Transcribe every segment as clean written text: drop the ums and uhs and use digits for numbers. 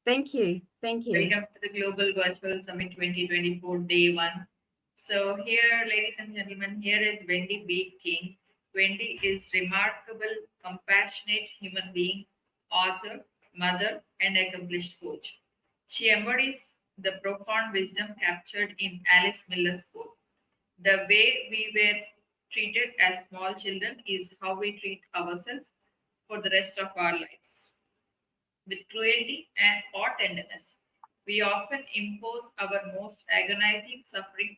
Thank you. Thank you. Welcome to the Global Virtual Summit 2024, Day 1. So here, ladies and gentlemen, here is Wendy B. King. Wendy is remarkable, compassionate human being, author, mother, and accomplished coach. She embodies the profound wisdom captured in Alice Miller's quote. The way we were treated as small children is how we treat ourselves for the rest of our lives. With cruelty and or tenderness, we often impose our most agonizing suffering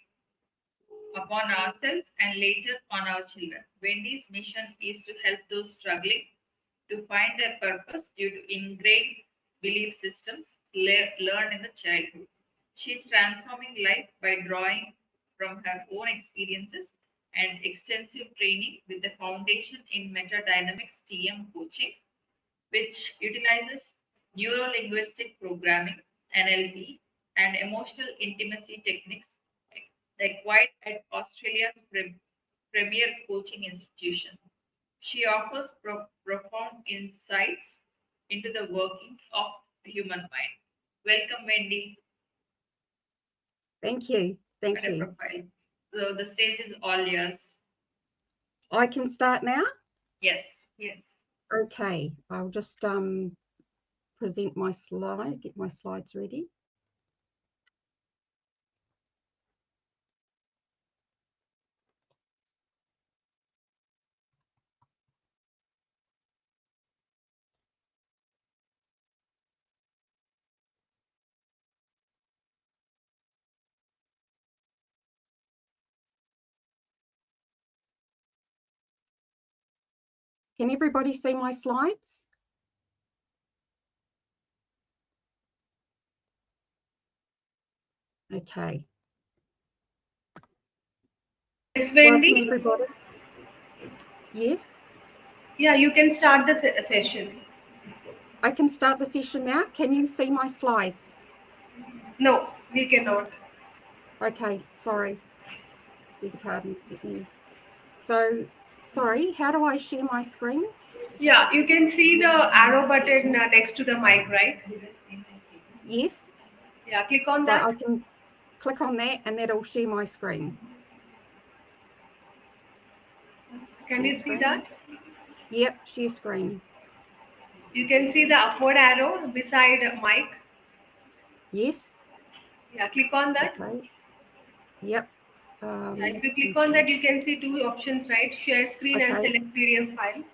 upon ourselves and later on our children. Wendy's mission is to help those struggling to find their purpose due to ingrained belief systems learned in the childhood. She is transforming lives by drawing from her own experiences and extensive training with the foundation in metadynamics TM coaching, which utilizes neuro-linguistic programming, NLP, and emotional intimacy techniques acquired at Australia's premier coaching institution. She offers profound insights into the workings of the human mind. Welcome, Wendy, Thank you. Thank at a you. profile. So the stage is all yours. I can start now? Yes, yes. Okay. I'll just present my slide, get my slides ready. Can everybody see my slides? Okay. Yes, Wendy? Welcome, everybody. Yes, Yeah, you can start the session. I can start the session now. Can you see my slides? No, we cannot. Okay, sorry. Beg your pardon. So, sorry, how do I share my screen? Yeah, you can see the arrow button next to the mic, right? Yes. Yeah, click on So that. I can click on that and that'll share my screen. Can you see that? Yep, share screen. You can see the upward arrow beside mic. Yes. Yeah, click on that. Okay. Yep. Yeah, if you click on that, you can see two options, right? Share screen and Okay. select PDF file.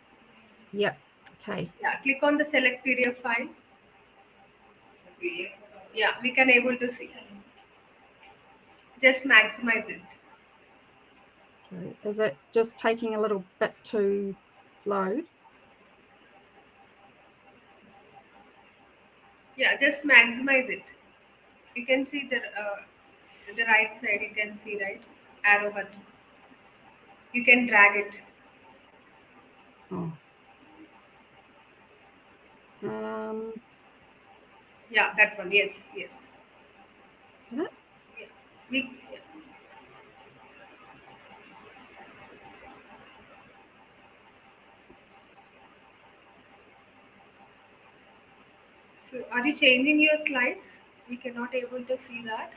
Yep. Okay. Yeah, click on the select PDF file. Yeah, we can able to see. Just maximize it. Okay. Is it just taking a little bit to load? Yeah, just maximize it. You can see the right side. You can see, right, arrow button. You can drag it. Oh. Yeah, that one. Yes, yes. Is it? Yeah. We, yeah. So, are you changing your slides? We cannot able to see that.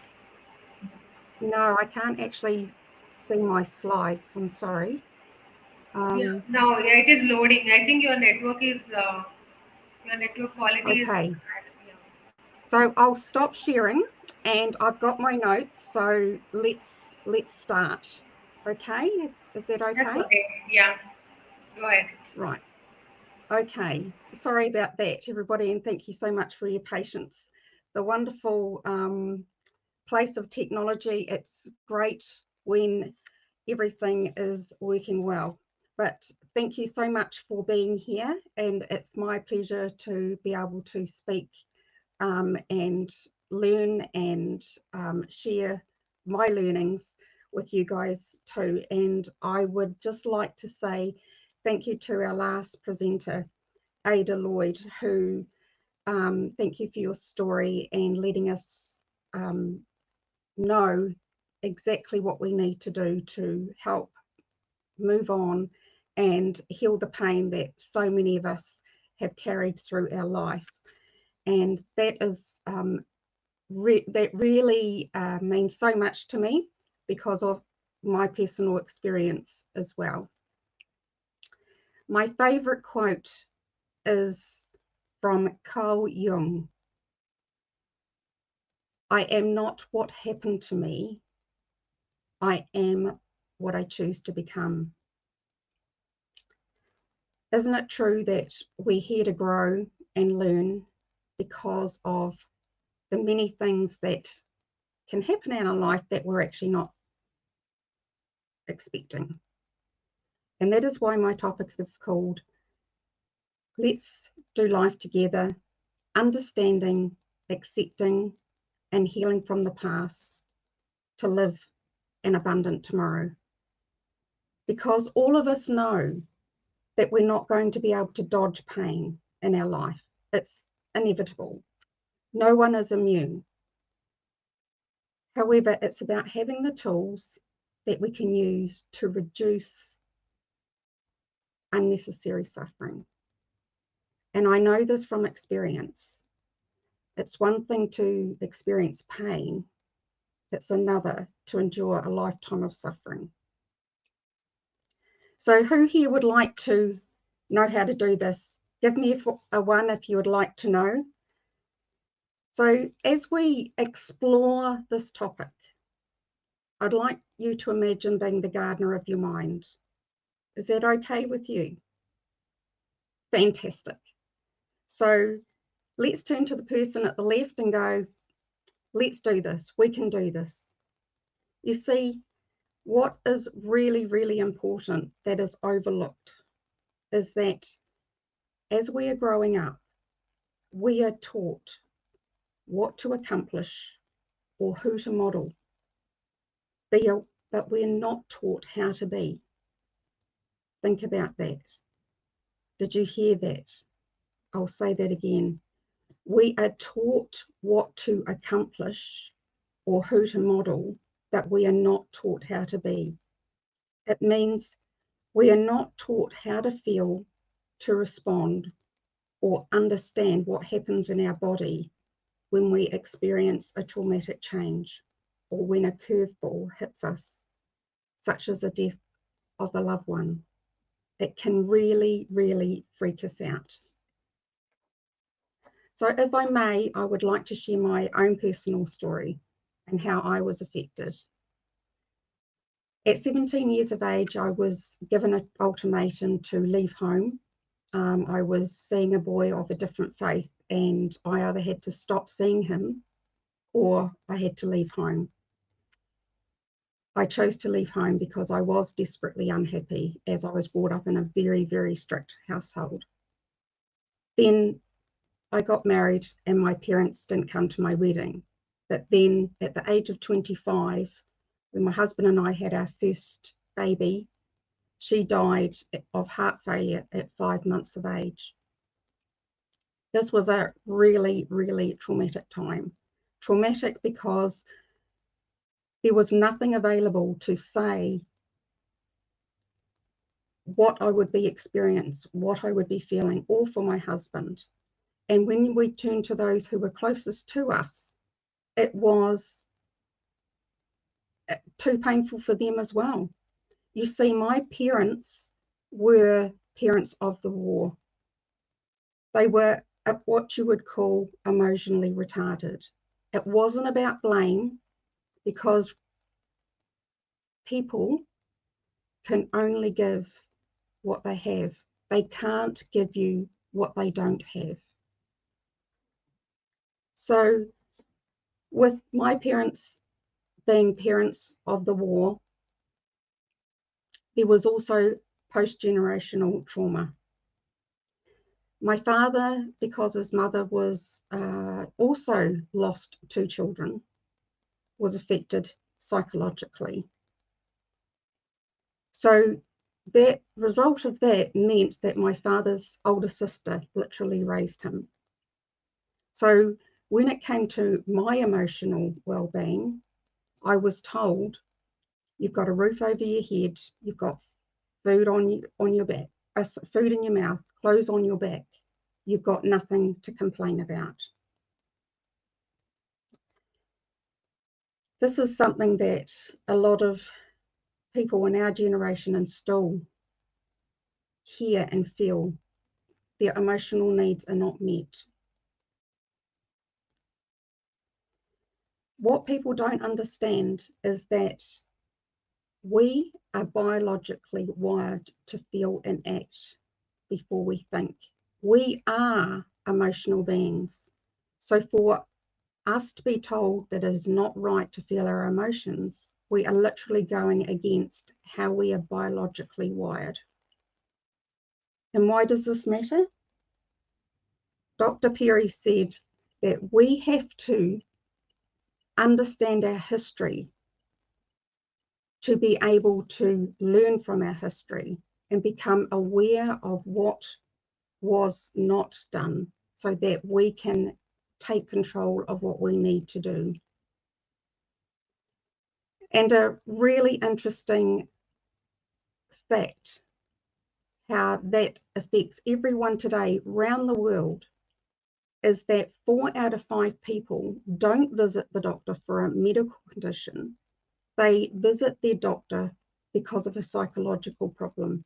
No, I can't actually see my slides. I'm sorry. Yeah. Now, yeah, it is loading. I think your network is your network quality is Okay. bad. Yeah. So I'll stop sharing and I've got my notes. So let's start. Okay. Is that That's okay? okay. Yeah. Go ahead. Right. Okay. Sorry about that, everybody, and thank you so much for your patience. The wonderful place of technology. It's great when everything is working well. But thank you so much for being here, and it's my pleasure to be able to speak and learn and share my learnings with you guys too. And I would just like to say thank you to our last presenter, Ada Lloyd, who thank you for your story and letting us know exactly what we need to do to help move on and heal the pain that so many of us have carried through our life. And that is that really means so much to me because of my personal experience as well. My favorite quote is from Carl Jung. I am not what happened to me. I am what I choose to become. Isn't it true that we're here to grow and learn because of the many things that can happen in our life that we're actually not expecting? And that is why my topic is called Let's Do Life Together, Understanding, Accepting, and Healing from the Past to Live an Abundant Tomorrow. Because all of us know that we're not going to be able to dodge pain in our life. It's inevitable. No one is immune. However, it's about having the tools that we can use to reduce unnecessary suffering. And I know this from experience. It's one thing to experience pain. It's another to endure a lifetime of suffering. So who here would like to know how to do this? Give me a one if you would like to know. So as we explore this topic, I'd like you to imagine being the gardener of your mind. Is that okay with you? Fantastic. So let's turn to the person at the left and go, let's do this. We can do this. You see, what is really, really important that is overlooked is that as we are growing up, we are taught what to accomplish or who to model, but we're not taught how to be. Think about that. Did you hear that? I'll say that again. We are taught what to accomplish or who to model, but we are not taught how to be. It means we are not taught how to feel, to respond, or understand what happens in our body when we experience a traumatic change or when a curveball hits us, such as the death of a loved one. It can really, really freak us out. So if I may, I would like to share my own personal story and how I was affected. At 17 years of age, I was given an ultimatum to leave home. I was seeing a boy of a different faith, and I either had to stop seeing him or I had to leave home. I chose to leave home because I was desperately unhappy, as I was brought up in a very, very strict household. Then I got married and my parents didn't come to my wedding. But then at the age of 25, when my husband and I had our first baby, she died of heart failure at 5 months of age. This was a really, really traumatic time. Traumatic because there was nothing available to say what I would be experiencing, what I would be feeling, or for my husband. And when we turned to those who were closest to us, it was too painful for them as well. You see, my parents were parents of the war. They were what you would call emotionally retarded. It wasn't about blame, because people can only give what they have. They can't give you what they don't have. So with my parents being parents of the war, there was also post-generational trauma. My father, because his mother was also lost 2 children, was affected psychologically. So the result of that meant that my father's older sister literally raised him. So when it came to my emotional well-being, I was told, you've got a roof over your head, you've got food on your back, food in your mouth, clothes on your back. You've got nothing to complain about. This is something that a lot of people in our generation and still hear and feel. Their emotional needs are not met. What people don't understand is that we are biologically wired to feel and act before we think. We are emotional beings. So for us to be told that it is not right to feel our emotions, we are literally going against how we are biologically wired. And why does this matter? Dr. Perry said that we have to understand our history to be able to learn from our history and become aware of what was not done so that we can take control of what we need to do. And a really interesting fact, how that affects everyone today around the world, is that 4 out of 5 people don't visit the doctor for a medical condition. They visit their doctor because of a psychological problem.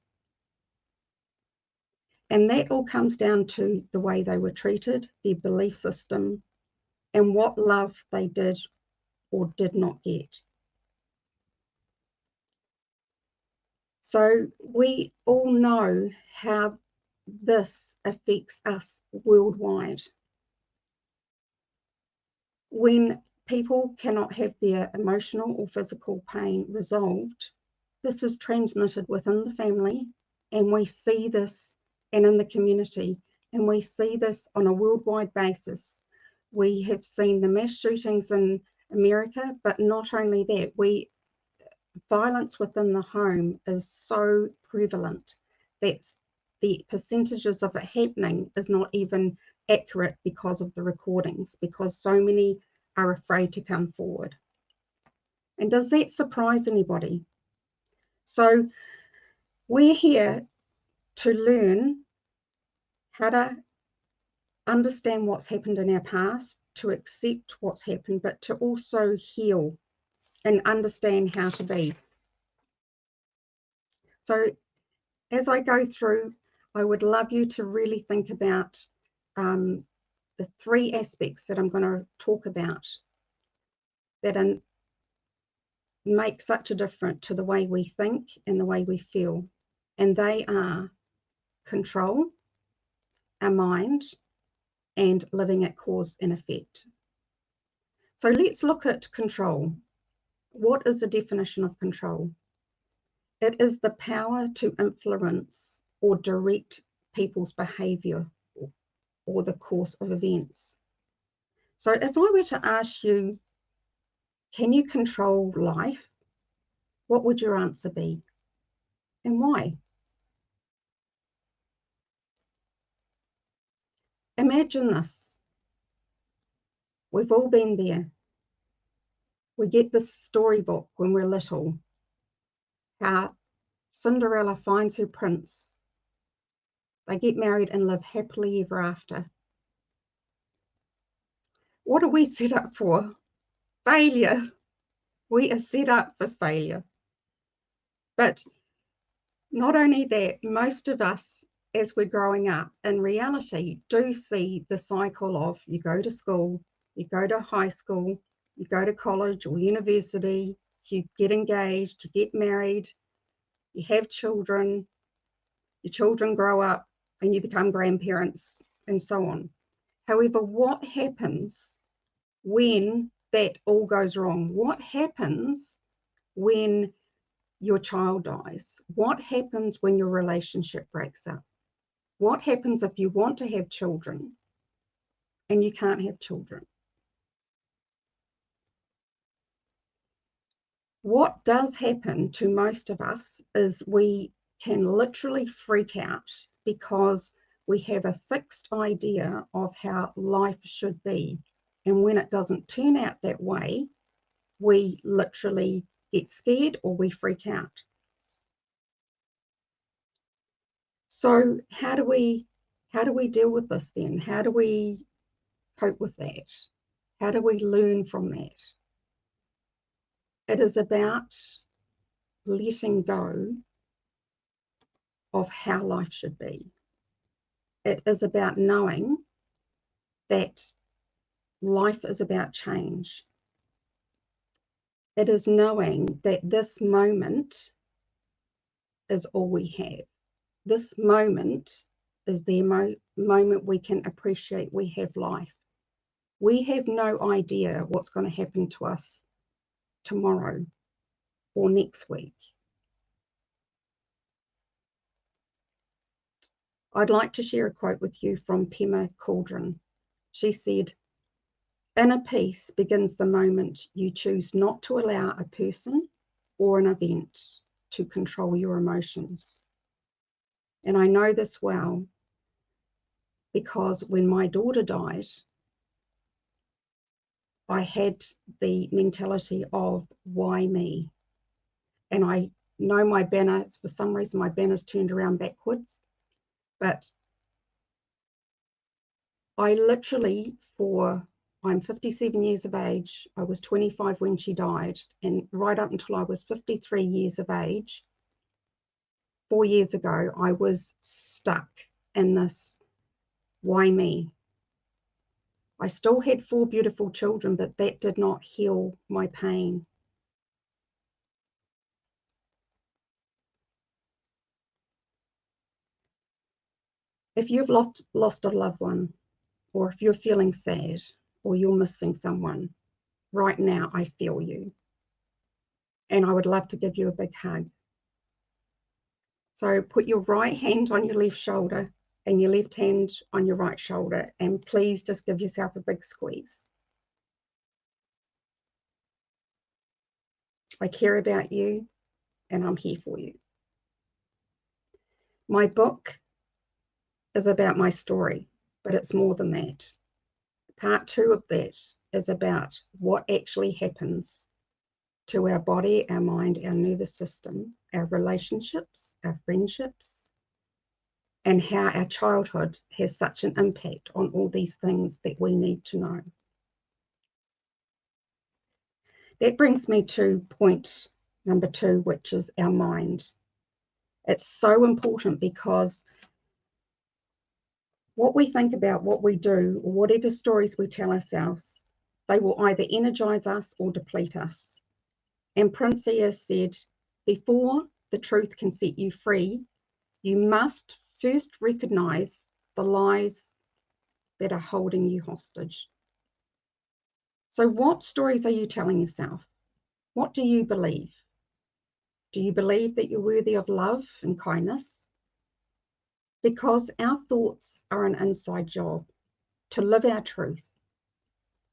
And that all comes down to the way they were treated, their belief system, and what love they did or did not get. So we all know how this affects us worldwide. When people cannot have their emotional or physical pain resolved, this is transmitted within the family, and we see this and in the community, and we see this on a worldwide basis. We have seen the mass shootings in America, but not only that, violence within the home is so prevalent that the percentages of it happening is not even accurate because of the recordings, because so many are afraid to come forward. And does that surprise anybody? So we're here to learn how to understand what's happened in our past, to accept what's happened, but to also heal and understand how to be. So as I go through, I would love you to really think about the 3 aspects that I'm going to talk about that make such a difference to the way we think and the way we feel. And they are control, our mind, and living at cause and effect. So let's look at control. What is the definition of control? It is the power to influence or direct people's behavior or the course of events. So if I were to ask you, can you control life? What would your answer be? And why? Imagine this. We've all been there. We get this storybook when we're little, how Cinderella finds her prince. They get married and live happily ever after. What are we set up for? Failure. We are set up for failure. But not only that, most of us, as we're growing up, in reality, do see the cycle of you go to school, you go to high school, you go to college or university, you get engaged, you get married, you have children, your children grow up and you become grandparents and so on. However, what happens when that all goes wrong? What happens when your child dies? What happens when your relationship breaks up? What happens if you want to have children and you can't have children? What does happen to most of us is we can literally freak out because we have a fixed idea of how life should be. And when it doesn't turn out that way, we literally get scared or we freak out. So how do we deal with this then? How do we cope with that? How do we learn from that? It is about letting go of how life should be. It is about knowing that life is about change. It is knowing that this moment is all we have. This moment is the moment we can appreciate we have life. We have no idea what's going to happen to us tomorrow or next week. I'd like to share a quote with you from Pema Cauldron. She said, "Inner peace begins the moment you choose not to allow a person or an event to control your emotions." And I know this well because when my daughter died, I had the mentality of why me? And I know my banner, for some reason my banner's turned around backwards, but I literally I'm 57 years of age, I was 25 when she died, and right up until I was 53 years of age, 4 years ago, I was stuck in this, why me? I still had 4 beautiful children, but that did not heal my pain. If you've lost a loved one, or if you're feeling sad, or you're missing someone, right now I feel you. And I would love to give you a big hug. So put your right hand on your left shoulder and your left hand on your right shoulder, and please just give yourself a big squeeze. I care about you and I'm here for you. My book is about my story, but it's more than that. Part 2 of that is about what actually happens to our body, our mind, our nervous system, our relationships, our friendships, and how our childhood has such an impact on all these things that we need to know. That brings me to point number 2, which is our mind. It's so important because what we think about, what we do, or whatever stories we tell ourselves, they will either energize us or deplete us. And Prince has said, before the truth can set you free, you must first recognize the lies that are holding you hostage. So what stories are you telling yourself? What do you believe? Do you believe that you're worthy of love and kindness? Because our thoughts are an inside job to live our truth,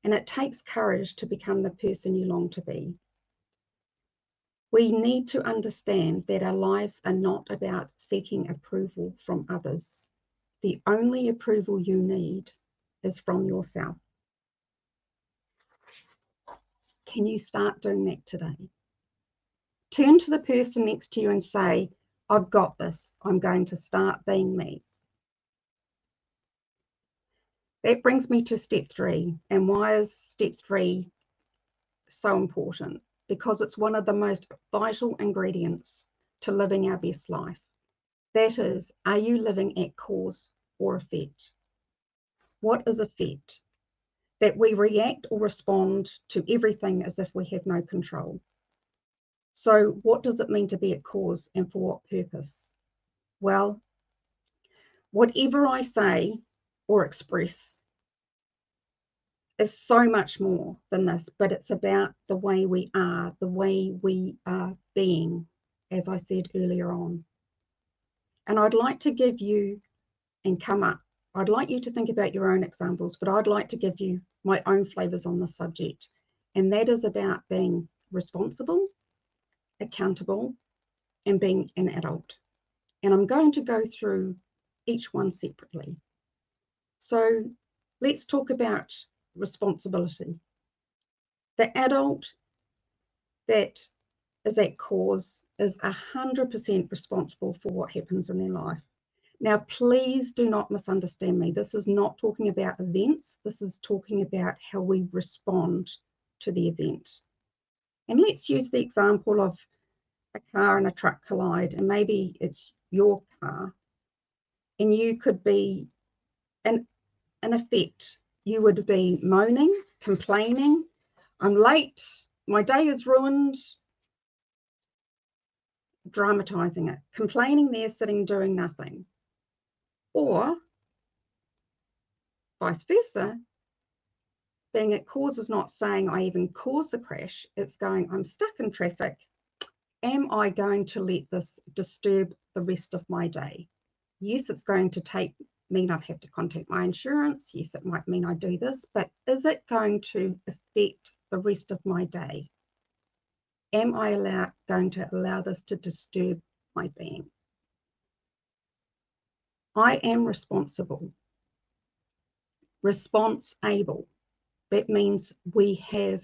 and it takes courage to become the person you long to be. We need to understand that our lives are not about seeking approval from others. The only approval you need is from yourself. Can you start doing that today? Turn to the person next to you and say, I've got this. I'm going to start being me. That brings me to step 3. And why is step 3 so important? Because it's one of the most vital ingredients to living our best life. That is, are you living at cause or effect? What is effect? That we react or respond to everything as if we have no control. So what does it mean to be at cause, and for what purpose? Well, whatever I say or express is so much more than this, but it's about the way we are being, as I said earlier on. And I'd like to give you, I'd like you to think about your own examples, but I'd like to give you my own flavors on the subject. And that is about being responsible, accountable, and being an adult. And I'm going to go through each one separately. So let's talk about responsibility. The adult that is at cause is 100% responsible for what happens in their life. Now, please do not misunderstand me. This is not talking about events. This is talking about how we respond to the event. And let's use the example of a car and a truck collide, and maybe it's your car, and you could be, in effect, you would be moaning, complaining, I'm late, my day is ruined, dramatizing it, complaining there, sitting, doing nothing. Or vice versa, being at cause is not saying I even caused the crash, it's going, I'm stuck in traffic. Am I going to let this disturb the rest of my day? Yes, it's going to mean I'd have to contact my insurance. Yes, it might mean I do this, but is it going to affect the rest of my day? Am I going to allow this to disturb my being? I am responsible. Response-able. That means we have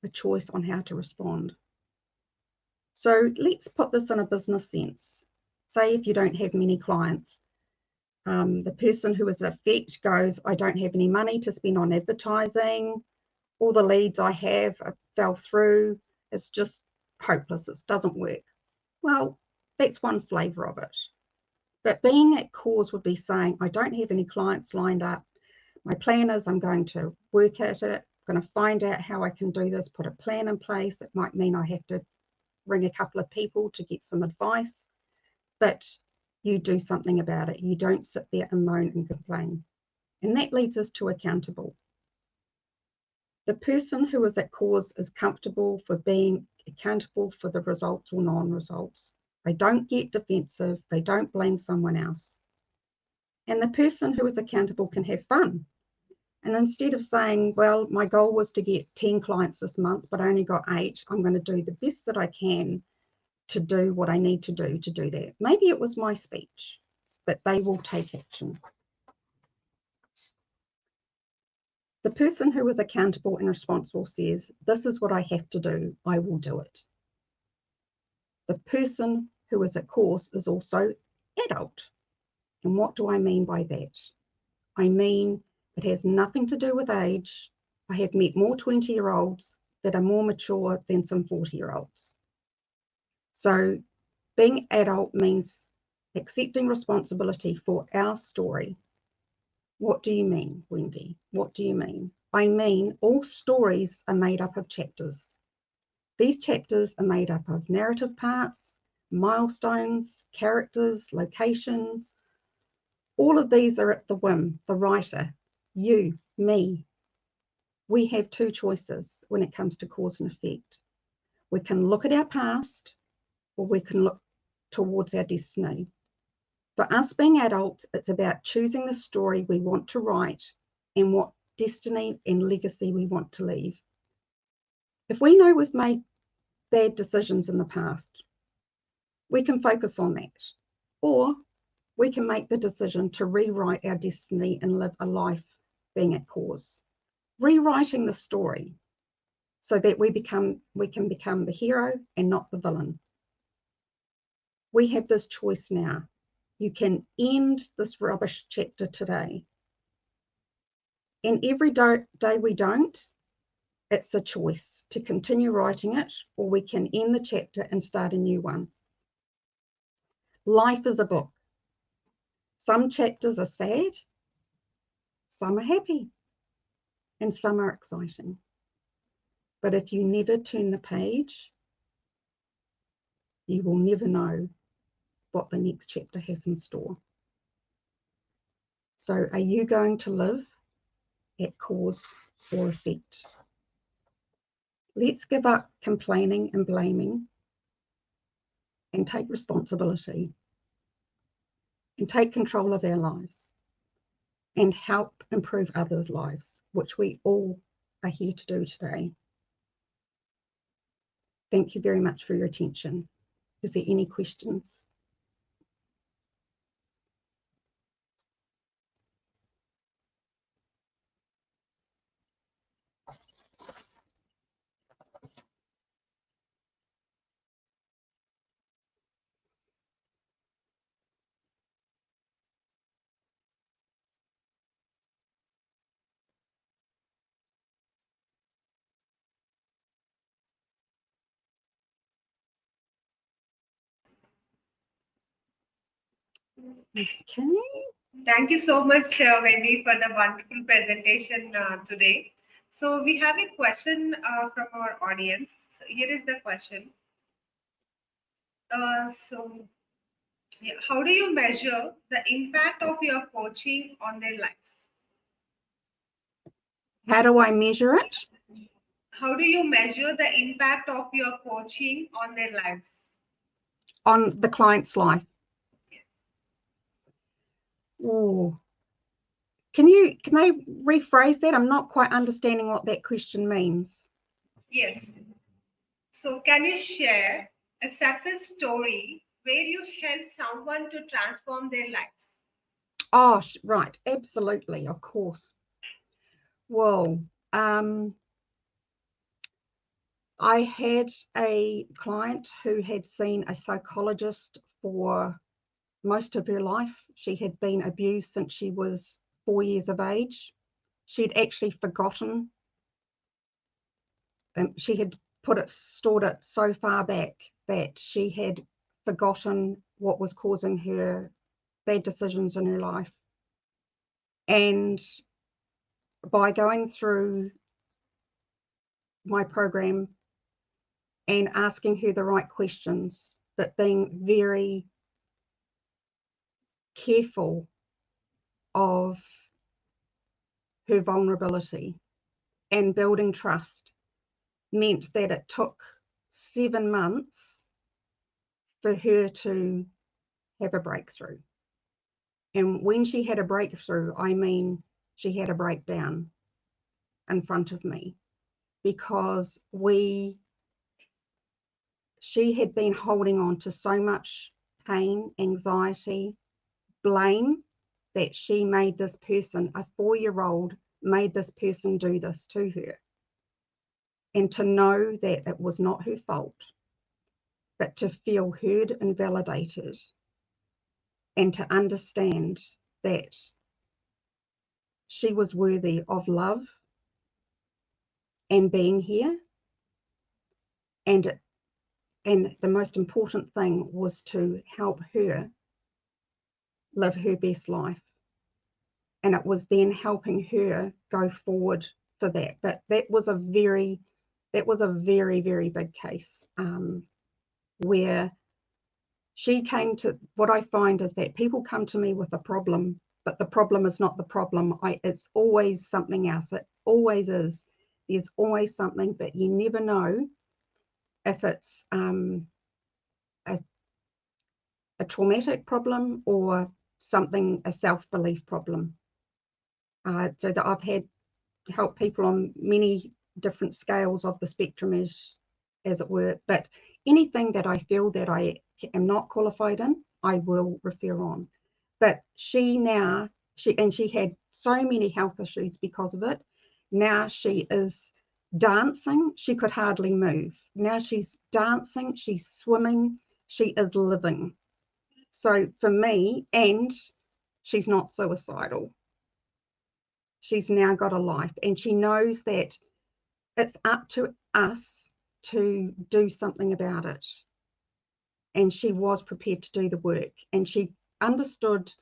a choice on how to respond. So let's put this in a business sense. Say if you don't have many clients, the person who is at effect goes, I don't have any money to spend on advertising. All the leads I have fell through. It's just hopeless. It doesn't work. Well, that's one flavor of it. But being at cause would be saying, I don't have any clients lined up. My plan is I'm going to work at it. I'm going to find out how I can do this, put a plan in place. It might mean I have to ring a couple of people to get some advice, but you do something about it. You don't sit there and moan and complain. And that leads us to accountable. The person who is at cause is comfortable for being accountable for the results or non-results. They don't get defensive. They don't blame someone else. And the person who is accountable can have fun. And instead of saying, well, my goal was to get 10 clients this month, but I only got 8, I'm going to do the best that I can to do what I need to do that. Maybe it was my speech, but they will take action. The person who is accountable and responsible says, this is what I have to do, I will do it. The person who is at cause is also adult. And what do I mean by that? I mean, it has nothing to do with age. I have met more 20-year-olds that are more mature than some 40-year-olds. So being adult means accepting responsibility for our story. What do you mean, Wendy? What do you mean? I mean, all stories are made up of chapters. These chapters are made up of narrative parts, milestones, characters, locations. All of these are at the whim, the writer, you, me. We have two choices when it comes to cause and effect. We can look at our past, or we can look towards our destiny. For us being adults, it's about choosing the story we want to write and what destiny and legacy we want to leave. If we know we've made bad decisions in the past, we can focus on that. Or we can make the decision to rewrite our destiny and live a life being at cause. Rewriting the story so that we can become the hero and not the villain. We have this choice now. You can end this rubbish chapter today. And every day we don't, it's a choice to continue writing it, or we can end the chapter and start a new one. Life is a book. Some chapters are sad, some are happy, and some are exciting. But if you never turn the page, you will never know what the next chapter has in store. So are you going to live at cause or effect? Let's give up complaining and blaming and take responsibility and take control of our lives and help improve others' lives, which we all are here to do today. Thank you very much for your attention. Is there any questions? Okay. Thank you so much, Wendy, for the wonderful presentation today. So we have a question from our audience. So here is the question. Yeah, how do you measure the impact of your coaching on their lives? How do I measure it? How do you measure the impact of your coaching on their lives? On the client's life. Yes. Oh, can they rephrase that? I'm not quite understanding what that question means. Yes. So can you share a success story where you help someone to transform their lives? Oh, right. Absolutely. Of course. Well, I had a client who had seen a psychologist for most of her life. She had been abused since she was 4 years of age. She'd actually forgotten. She had stored it so far back that she had forgotten what was causing her bad decisions in her life. And by going through my program and asking her the right questions, but being very careful of her vulnerability and building trust, meant that it took 7 months for her to have a breakthrough. And when she had a breakthrough, I mean, she had a breakdown in front of me, because she had been holding on to so much pain, anxiety, blame, that she made this person, a 4-year-old, made this person do this to her. And to know that it was not her fault, but to feel heard and validated, and to understand that she was worthy of love and being here. And the most important thing was to help her live her best life. And it was then helping her go forward for that. But that was a very, very big case, where she came to, what I find is that people come to me with a problem, but the problem is not the problem. It's always something else. It always is. There's always something, but you never know if it's a traumatic problem or something, a self-belief problem. So that I've had help people on many different scales of the spectrum, as it were, but anything that I feel that I am not qualified in, I will refer on. But she had so many health issues because of it. Now she is dancing. She could hardly move. Now she's dancing, she's swimming, she is living. So for me, and she's not suicidal. She's now got a life, and she knows that it's up to us to do something about it. And she was prepared to do the work, and she understood,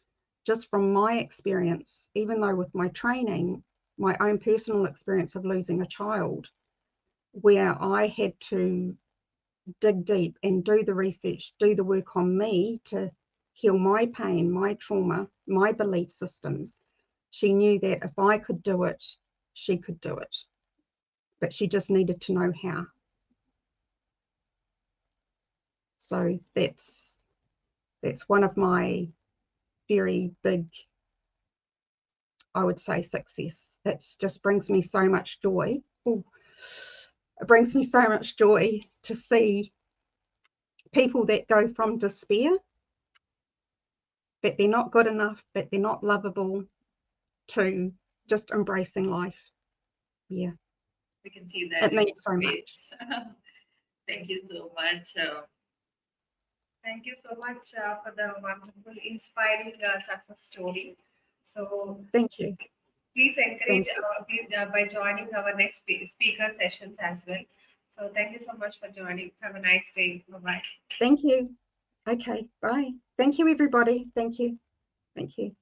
just from my experience, even though with my training, my own personal experience of losing a child, where I had to dig deep and do the research, do the work on me to heal my pain, my trauma, my belief systems. She knew that if I could do it, she could do it, but she just needed to know how. So that's one of my very big, I would say, success. It just brings me so much joy. Ooh, it brings me so much joy to see people that go from despair, that they're not good enough, that they're not lovable, to just embracing life. Yeah. We can see that. It means so much. Thank you so much. Thank you so much for the wonderful, inspiring success story. So Thank you. please encourage by joining our next speaker sessions as well. So thank you so much for joining. Have a nice day. Bye-bye. Thank you. Okay, bye. Thank you, everybody. Thank you. Thank you.